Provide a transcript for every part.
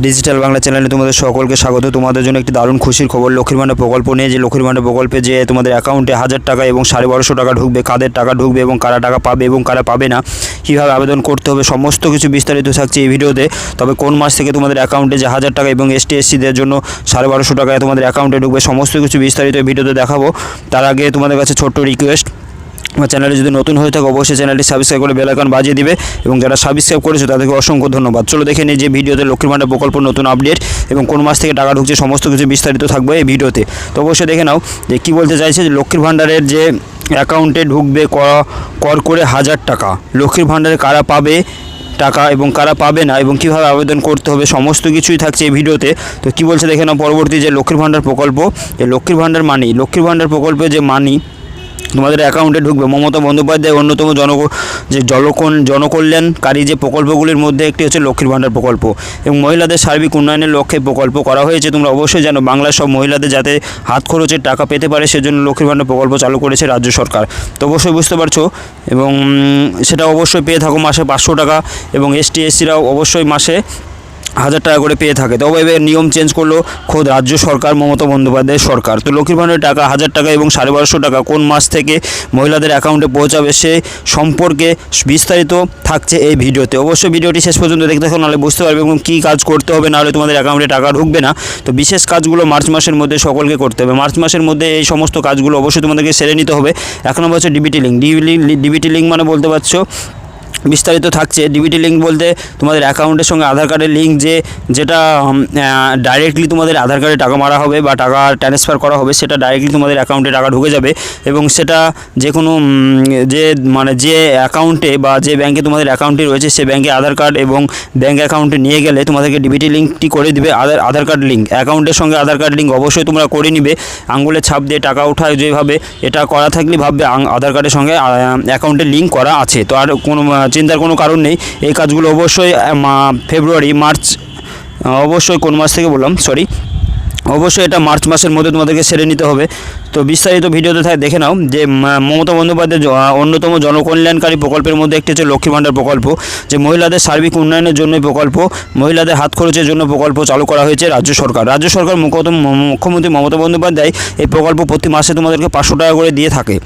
Digital Bangla চ্যানেলে তোমাদের সকলকে স্বাগত। তোমাদের জন্য একটি দারুণ খুশির খবর লক্ষ্মীর ভাণ্ডার প্রকল্প নিয়ে। যে লক্ষ্মীর ভাণ্ডার প্রকল্পে যে তোমাদের অ্যাকাউন্টে 1000 টাকা এবং 1250 টাকা ঢুকবে, কাদের টাকা ঢুকবে এবং কারা টাকা পাবে এবং কারা পাবে না, কীভাবে আবেদন করতে হবে, সমস্ত কিছু বিস্তারিত থাকছে এই ভিডিওতে। তবে কোন মাস থেকে তোমাদের অ্যাকাউন্টে যে 1000 টাকা এবং ST/SC-দের জন্য 1250 টাকায় তোমাদের অ্যাকাউন্টে ঢুকবে, সমস্ত কিছু বিস্তারিত এই ভিডিওতে দেখাবো। তার আগে তোমাদের কাছে ছোট্ট রিকোয়েস্ট, আমার চ্যানেলে যদি নতুন হয়ে থাকে অবশ্যই চ্যানেলটি সাবস্ক্রাইব করে বেল আইকন বাজিয়ে দিবে এবং যারা সাবস্ক্রাইব করেছে তাদেরকে অসংখ্য ধন্যবাদ। চলো দেখে নিই যে ভিডিওতে লক্ষ্মীর ভাণ্ডার প্রকল্প নতুন আপডেট এবং কোন মাস থেকে টাকা ঢুকছে, সমস্ত কিছু বিস্তারিত থাকবে এই ভিডিওতে। তো অবশ্যই দেখে নাও যে কী বলতে চাইছে। যে লক্ষ্মীর ভাণ্ডারের যে অ্যাকাউন্টে ঢুকবে কর করে 1000 টাকা, লক্ষ্মীর ভাণ্ডারে কারা পাবে টাকা এবং কারা পাবে না এবং কীভাবে আবেদন করতে হবে, সমস্ত কিছুই থাকছে এই ভিডিওতে। তো কী বলছে দেখে নাও। পরবর্তী যে লক্ষ্মীর ভাণ্ডার প্রকল্প, যে লক্ষ্মীর ভাণ্ডার মানি, লক্ষ্মীর ভাণ্ডার প্রকল্পে যে মানি তোমাদের অ্যাকাউন্টে ঢুকবে, মমতা বন্দ্যোপাধ্যায় অন্যতম জনকল্যাণকারী যে প্রকল্পগুলির মধ্যে একটি হচ্ছে লক্ষ্মীর ভাণ্ডার প্রকল্প এবং মহিলাদের সার্বিক উন্নয়নের লক্ষ্যে প্রকল্প করা হয়েছে। তোমরা অবশ্যই জানো বাংলার সব মহিলাদের যাতে হাত খরচের টাকা পেতে পারে সেজন্য লক্ষ্মীর ভাণ্ডার প্রকল্প চালু করেছে রাজ্য সরকার। তো অবশ্যই বুঝতে পারছো এবং সেটা অবশ্যই পেয়ে থাকো মাসে 500 টাকা এবং ST/SC-রাও অবশ্যই মাসে 1000 টাকা করে পেয়ে থাকে। তবে এবার নিয়ম চেঞ্জ করলো খোদ রাজ্য সরকার, মমতা বন্দ্যোপাধ্যায়ের সরকার। তো লক্ষ্মীর ভাণ্ডারের টাকা 1000 টাকা এবং 1250 টাকা কোন মাস থেকে মহিলাদের অ্যাকাউন্টে পৌঁছাবে সে সম্পর্কে বিস্তারিত থাকছে এই ভিডিওতে। অবশ্যই ভিডিওটি শেষ পর্যন্ত দেখতে থাকো, নাহলে বুঝতে পারবে এবং কী কাজ করতে হবে, নাহলে তোমাদের অ্যাকাউন্টে টাকা ঢুকবে না। তো বিশেষ কাজগুলো মার্চ মাসের মধ্যে সকলকে করতে হবে। মার্চ মাসের মধ্যে এই সমস্ত কাজগুলো অবশ্যই তোমাদেরকে সেরে নিতে হবে। 1 নম্বর হচ্ছে ডিবিটি লিঙ্ক। ডিবিটি লিঙ্ক মানে বলতে পারছো বিস্তারিত থাকছে। ডিবিটি লিঙ্ক বলতে তোমাদের অ্যাকাউন্টের সঙ্গে আধার কার্ডের লিঙ্ক, যেটা ডাইরেক্টলি তোমাদের আধার কার্ডে টাকা মারা হবে বা টাকা ট্রান্সফার করা হবে, সেটা ডাইরেক্টলি তোমাদের অ্যাকাউন্টে টাকা ঢুকে যাবে এবং সেটা যে কোনো যে অ্যাকাউন্টে বা যে ব্যাংকে তোমাদের অ্যাকাউন্টটি রয়েছে সে ব্যাংকে আধার কার্ড এবং ব্যাংক অ্যাকাউন্টে নিয়ে গেলে তোমাদেরকে ডিবিটি লিঙ্কটি করে দিবে। আধার কার্ড লিঙ্ক, অ্যাকাউন্টের সঙ্গে আধার কার্ড লিঙ্ক অবশ্যই তোমরা করে নিবে। আঙুলের ছাপ দিয়ে টাকা ওঠায় যেভাবে, এটা করা থাকলে ভাববে আধার কার্ডের সঙ্গে অ্যাকাউন্টে লিঙ্ক করা আছে। তো আর কোনো চিন্তার কোনো কারণ নেই। এই কাজগুলো অবশ্যই মার্চ, অবশ্যই কোন মাস থেকে বললাম, অবশ্যই এটা মার্চ মাসের মধ্যে তোমাদেরকে সেরে নিতে হবে। তো বিস্তারিত ভিডিওতে দেখে নাও যে মমতা বন্দ্যোপাধ্যায়ের অন্যতম জনকল্যাণকারী প্রকল্পের মধ্যে একটি হচ্ছে লক্ষ্মীর ভাণ্ডার প্রকল্প, যে মহিলাদের সার্বিক উন্নয়নের জন্য প্রকল্প, মহিলাদের হাত খরচের জন্য প্রকল্প চালু করা হয়েছে রাজ্য সরকার। মুখ্যমন্ত্রী মমতা বন্দ্যোপাধ্যায় এই প্রকল্প প্রতি মাসে তোমাদেরকে 500 টাকা করে দিয়ে থাকে।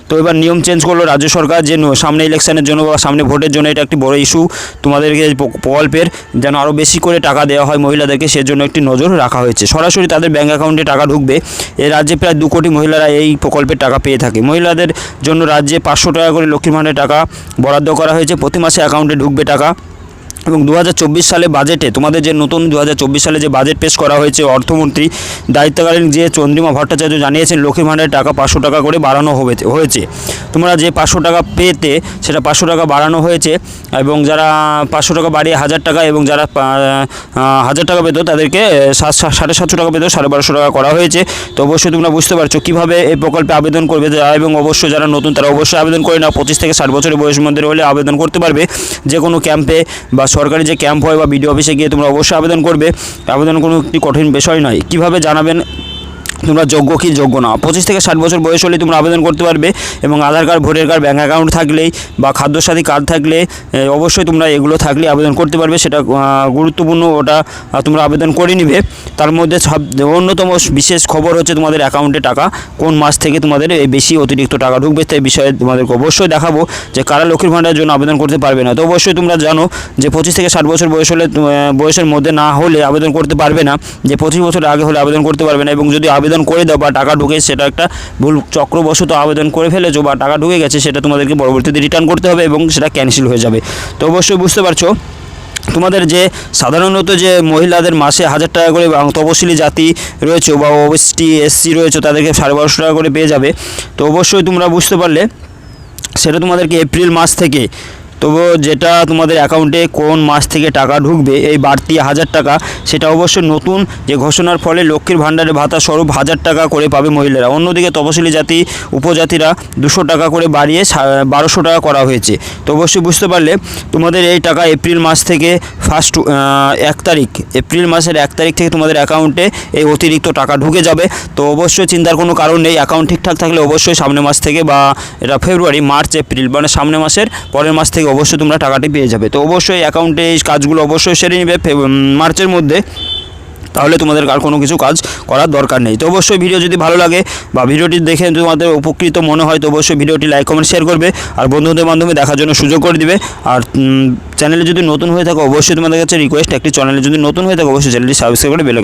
তো এবার নিয়ম চেঞ্জ করলো রাজ্য সরকার, যে সামনে ইলেকশনের জন্য বা সামনে ভোটের জন্য এটা একটি বড় ইস্যু। তোমাদেরকে প্রকল্পের যেন আরও বেশি করে টাকা দেওয়া হয় মহিলাদেরকে, সেজন্য একটি নজর রাখা হয়েছে। সরাসরি তাদের ব্যাঙ্ক অ্যাকাউন্টে টাকা ঢুকবে। এই রাজ্যে প্রায় 2 কোটি মহিলারা এই প্রকল্পের টাকা পেয়ে থাকে। মহিলাদের জন্য রাজ্যে 500 টাকা করে লক্ষ্মীর ভাণ্ডারের টাকা বরাদ্দ করা হয়েছে, প্রতি মাসে অ্যাকাউন্টে ঢুকবে টাকা। এবং 2024 সালে বাজেটে তোমাদের যে নতুন 2024 সালে যে বাজেট পেশ করা হয়েছে, অর্থমন্ত্রী দায়িত্বকালীন যে চন্দ্রিমা ভট্টাচার্য জানিয়েছেন লক্ষ্মীর ভাণ্ডারের টাকা 500 টাকা করে বাড়ানো হয়েছে। তোমরা যে 500 টাকা পেতে সেটা 500 টাকা বাড়ানো হয়েছে এবং যারা 500 টাকা বাড়িয়ে 1000 টাকা এবং যারা 1000 টাকা পেত তাদেরকে 750 টাকা পেত 1250 টাকা করা হয়েছে। তো অবশ্যই তোমরা বুঝতে পারছো কীভাবে এই প্রকল্পে আবেদন করবে এবং অবশ্যই যারা নতুন তারা অবশ্যই আবেদন করে নাও। 25 থেকে 60 বছরের বয়সের মধ্যে হলে আবেদন করতে পারবে। যে কোনো ক্যাম্পে বা সরকারি যে ক্যাম্প হয় বা বিডিও অফিসে গিয়ে তোমরা অবশ্যই আবেদন করবে। আবেদন কোনো একটি কঠিন বিষয় নয়। কীভাবে জানাবেন তোমরা যোগ্য কি যোগ্য না? 25 থেকে 60 বছর বয়স হলে তোমরা আবেদন করতে পারবে এবং Aadhaar card, voter card, bank account থাকলেই বা খাদ্যসাথী কার্ড থাকলে অবশ্যই তোমরা এগুলো থাকলে আবেদন করতে পারবে। সেটা গুরুত্বপূর্ণ, ওটা তোমরা আবেদন করে নিবে। তার মধ্যে অন্যতম বিশেষ খবর হচ্ছে তোমাদের অ্যাকাউন্টে টাকা কোন মাস থেকে তোমাদের বেশি অতিরিক্ত টাকা ঢুকবে, সেই বিষয়ে তোমাদেরকে অবশ্যই দেখাবো যে কারা লক্ষ্মীর ভাণ্ডারের জন্য আবেদন করতে পারবে না। তো অবশ্যই তোমরা জানো যে 25 থেকে 60 বছর বয়সের মধ্যে না হলে আবেদন করতে পারবে না, যে 25 বছর আগে হলে আবেদন করতে পারবে না। এবং যদি আবেদন করে দাও বা টাকা ঢুকে সেটা একটা ভুল চক্রবশত আবেদন করে ফেলেছো বা টাকা ঢুকে গেছে, সেটা তোমাদেরকে পরবর্তীতে রিটার্ন করতে হবে এবং সেটা ক্যান্সেল হয়ে যাবে। তো অবশ্যই বুঝতে পারছো তোমাদের যে সাধারণত যে মহিলাদের মাসে 1000 টাকা করে তপশিলি জাতি রয়েছে বা ST/SC রয়েছে তাদেরকে 1250 টাকা করে পেয়ে যাবে। তো অবশ্যই তোমরা বুঝতে পারলে সেটা তোমাদেরকে এপ্রিল মাস থেকে, তবু যেটা তোমাদের অ্যাকাউন্টে কোন মাস থেকে টাকা ঢুকবে এই বাড়তি 1000 টাকা, সেটা অবশ্যই নতুন যে ঘোষণার ফলে লক্ষ্মীর ভাণ্ডারের ভাতা স্বরূপ 1000 টাকা করে পাবে মহিলারা। অন্যদিকে তপশিলি জাতি উপজাতিরা 200 টাকা করে বাড়িয়ে 1200 টাকা করা হয়েছে। তো অবশ্যই বুঝতে পারলে তোমাদের এই টাকা এপ্রিল মাস থেকে এপ্রিল মাসের 1 তারিখ থেকে তোমাদের অ্যাকাউন্টে এই অতিরিক্ত টাকা ঢুকে যাবে। তো অবশ্যই চিন্তার কোনো কারণ নেই। অ্যাকাউন্ট ঠিকঠাক থাকলে অবশ্যই সামনের মাস থেকে বা এটা ফেব্রুয়ারি, মার্চ, এপ্রিল মানে সামনের মাসের পরের মাস থেকে অবশ্যই তোমরা টাকাটি পেয়ে যাবে। তো অবশ্যই অ্যাকাউন্টে এই কাজগুলো অবশ্যই সেরে নেবে মার্চের মধ্যে, তাহলে তোমাদের আর কোনো কিছু কাজ করার দরকার নেই। তো অবশ্যই ভিডিও যদি ভালো লাগে বা ভিডিওটি দেখে তোমাদের উপকৃত মনে হয় তো অবশ্যই ভিডিওটি লাইক কমেন্ট শেয়ার করবে আর বন্ধুদের মাধ্যমে দেখার জন্য সুযোগ করে দিবে। আর চ্যানেলে যদি নতুন হয়ে থাকো অবশ্যই তোমাদের কাছে রিকোয়েস্ট, একটি চ্যানেলে যদি নতুন হয়ে থাকো অবশ্যই চ্যানেলটি সাবস্ক্রাইব করে বেল